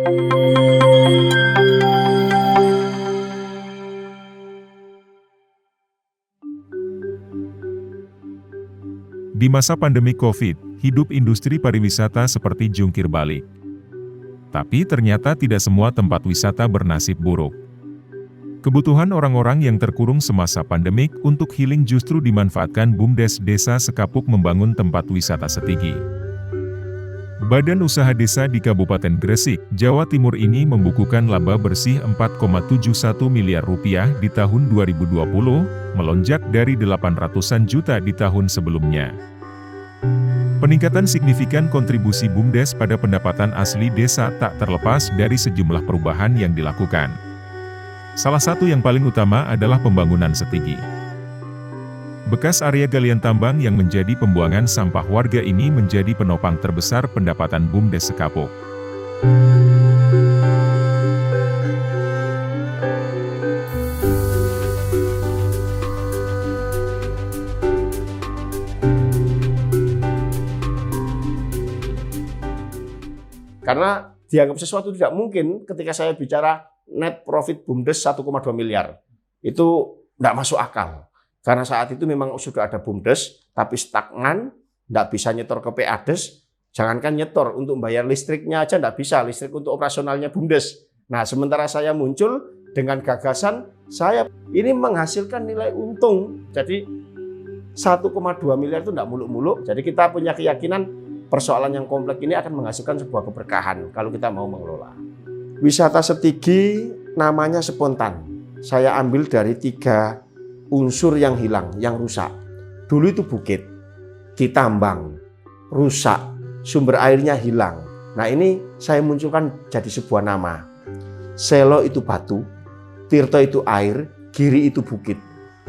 Di masa pandemi COVID, hidup industri pariwisata seperti jungkir balik. Tapi ternyata tidak semua tempat wisata bernasib buruk. Kebutuhan orang-orang yang terkurung semasa pandemik untuk healing justru dimanfaatkan BUMDes Desa Sekapuk membangun tempat wisata Setigi. Badan Usaha Desa di Kabupaten Gresik, Jawa Timur ini membukukan laba bersih Rp4,71 miliar di tahun 2020, melonjak dari 800-an juta di tahun sebelumnya. Peningkatan signifikan kontribusi BUMDes pada pendapatan asli desa tak terlepas dari sejumlah perubahan yang dilakukan. Salah satu yang paling utama adalah pembangunan Setigi. Bekas area galian tambang yang menjadi pembuangan sampah warga ini menjadi penopang terbesar pendapatan BUMDes Sekapuk. Karena dianggap sesuatu tidak mungkin ketika saya bicara net profit BUMDes 1,2 miliar. Itu tidak masuk akal. Karena saat itu memang sudah ada BUMDes, tapi stagnan, tidak bisa nyetor ke PADes, jangankan nyetor, untuk bayar listriknya aja tidak bisa, listrik untuk operasionalnya BUMDes. Nah, sementara saya muncul dengan gagasan, saya ini menghasilkan nilai untung. Jadi 1,2 miliar itu tidak muluk-muluk, jadi kita punya keyakinan persoalan yang kompleks ini akan menghasilkan sebuah keberkahan kalau kita mau mengelola. Wisata Setigi namanya spontan. Saya ambil dari 3 unsur yang hilang, yang rusak. Dulu itu bukit, ditambang, rusak, sumber airnya hilang. Nah ini saya munculkan jadi sebuah nama. Selo itu batu, Tirto itu air, Giri itu bukit.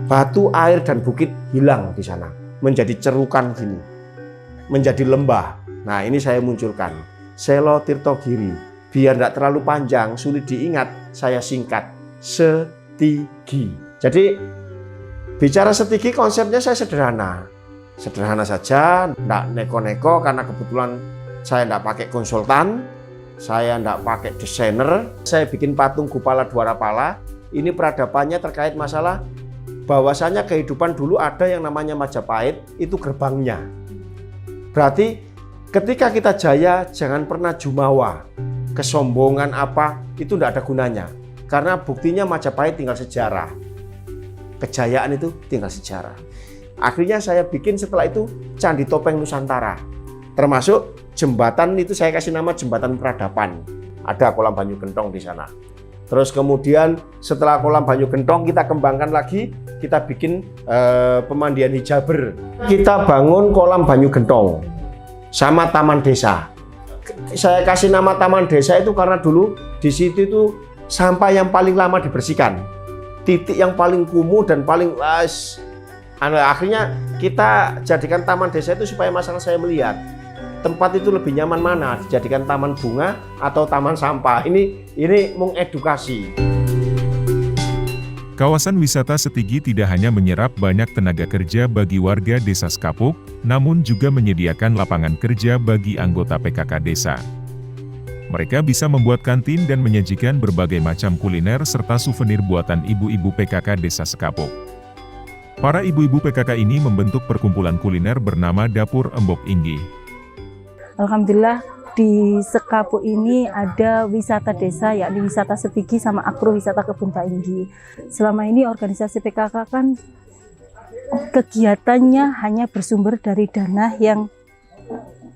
Batu, air, dan bukit hilang di sana. Menjadi cerukan gini. Menjadi lembah. Nah ini saya munculkan. Selo, Tirto, Giri. Biar tidak terlalu panjang, sulit diingat, saya singkat. Setigi. Jadi bicara Setigi konsepnya saya sederhana. Sederhana saja, tidak neko-neko karena kebetulan saya tidak pakai konsultan, saya tidak pakai desainer. Saya bikin patung Gupala Dwarapala. Ini peradabannya terkait masalah bahwasanya kehidupan dulu ada yang namanya Majapahit, itu gerbangnya. Berarti ketika kita jaya jangan pernah jumawa. Kesombongan apa, itu tidak ada gunanya. Karena buktinya Majapahit tinggal sejarah. Kejayaan itu tinggal sejarah. Akhirnya saya bikin setelah itu Candi Topeng Nusantara. Termasuk jembatan itu saya kasih nama Jembatan Peradaban. Ada kolam banyu gentong di sana. Terus kemudian setelah kolam banyu gentong kita kembangkan lagi, kita bikin pemandian hijaber. Kita bangun kolam banyu gentong sama taman desa. Saya kasih nama taman desa itu karena dulu di situ itu sampah yang paling lama dibersihkan, titik yang paling kumuh dan paling akhirnya kita jadikan taman desa itu supaya masyarakat saya melihat tempat itu lebih nyaman mana, dijadikan taman bunga atau taman sampah. Ini mengedukasi. Kawasan wisata Setigi tidak hanya menyerap banyak tenaga kerja bagi warga desa Sekapuk, namun juga menyediakan lapangan kerja bagi anggota PKK desa. Mereka bisa membuat kantin dan menyajikan berbagai macam kuliner serta souvenir buatan ibu-ibu PKK desa Sekapuk. Para ibu-ibu PKK ini membentuk perkumpulan kuliner bernama Dapur Embok Inggih. Alhamdulillah di Sekapuk ini ada wisata desa, yakni wisata Setigi sama Akro wisata Kebun Pak Inggih. Selama ini organisasi PKK kan kegiatannya hanya bersumber dari dana yang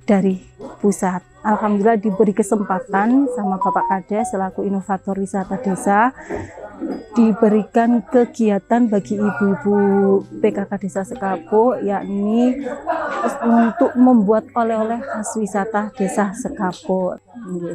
dari pusat. Alhamdulillah diberi kesempatan sama Bapak Kades selaku inovator wisata desa, diberikan kegiatan bagi ibu-ibu PKK Desa Sekapuk, yakni untuk membuat oleh-oleh khas wisata Desa Sekapuk.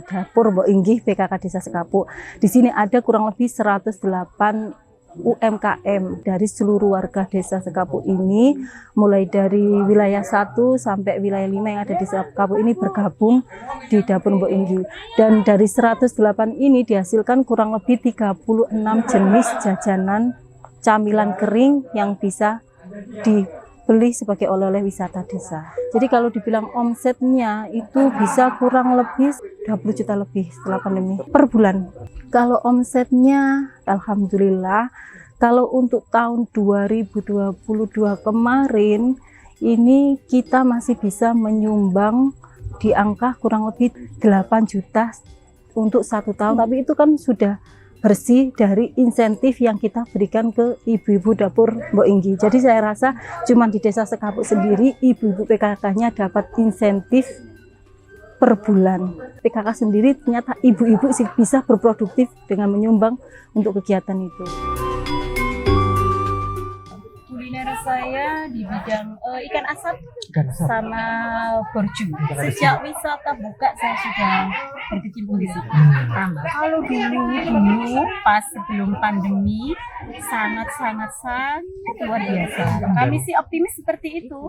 Dapur Mbok Inggih PKK Desa Sekapuk. Di sini ada kurang lebih 108 UMKM dari seluruh warga Desa Sekapuk ini, mulai dari wilayah 1 sampai wilayah 5 yang ada di Sekapuk ini bergabung di Dapur Mbok Inggih. Dan dari 108 ini dihasilkan kurang lebih 36 jenis jajanan camilan kering yang bisa beli sebagai oleh-oleh wisata desa. Jadi kalau dibilang omsetnya itu bisa kurang lebih 20 juta lebih setelah pandemi per bulan. Kalau omsetnya alhamdulillah, kalau untuk tahun 2022 kemarin ini kita masih bisa menyumbang di angka kurang lebih 8 juta untuk 1 tahun, tapi itu kan sudah bersih dari insentif yang kita berikan ke ibu-ibu dapur Mbok Inggi. Jadi saya rasa cuma di Desa Sekapuk sendiri ibu-ibu PKK-nya dapat insentif per bulan. PKK sendiri ternyata ibu-ibu bisa berproduktif dengan menyumbang untuk kegiatan itu. Kuliner saya di bidang ikan asap sama borju. Sejak wisata buka saya sudah berkecimpung di situ. Kalau dulu pas sebelum pandemi sangat luar biasa. Kami sih optimis seperti itu.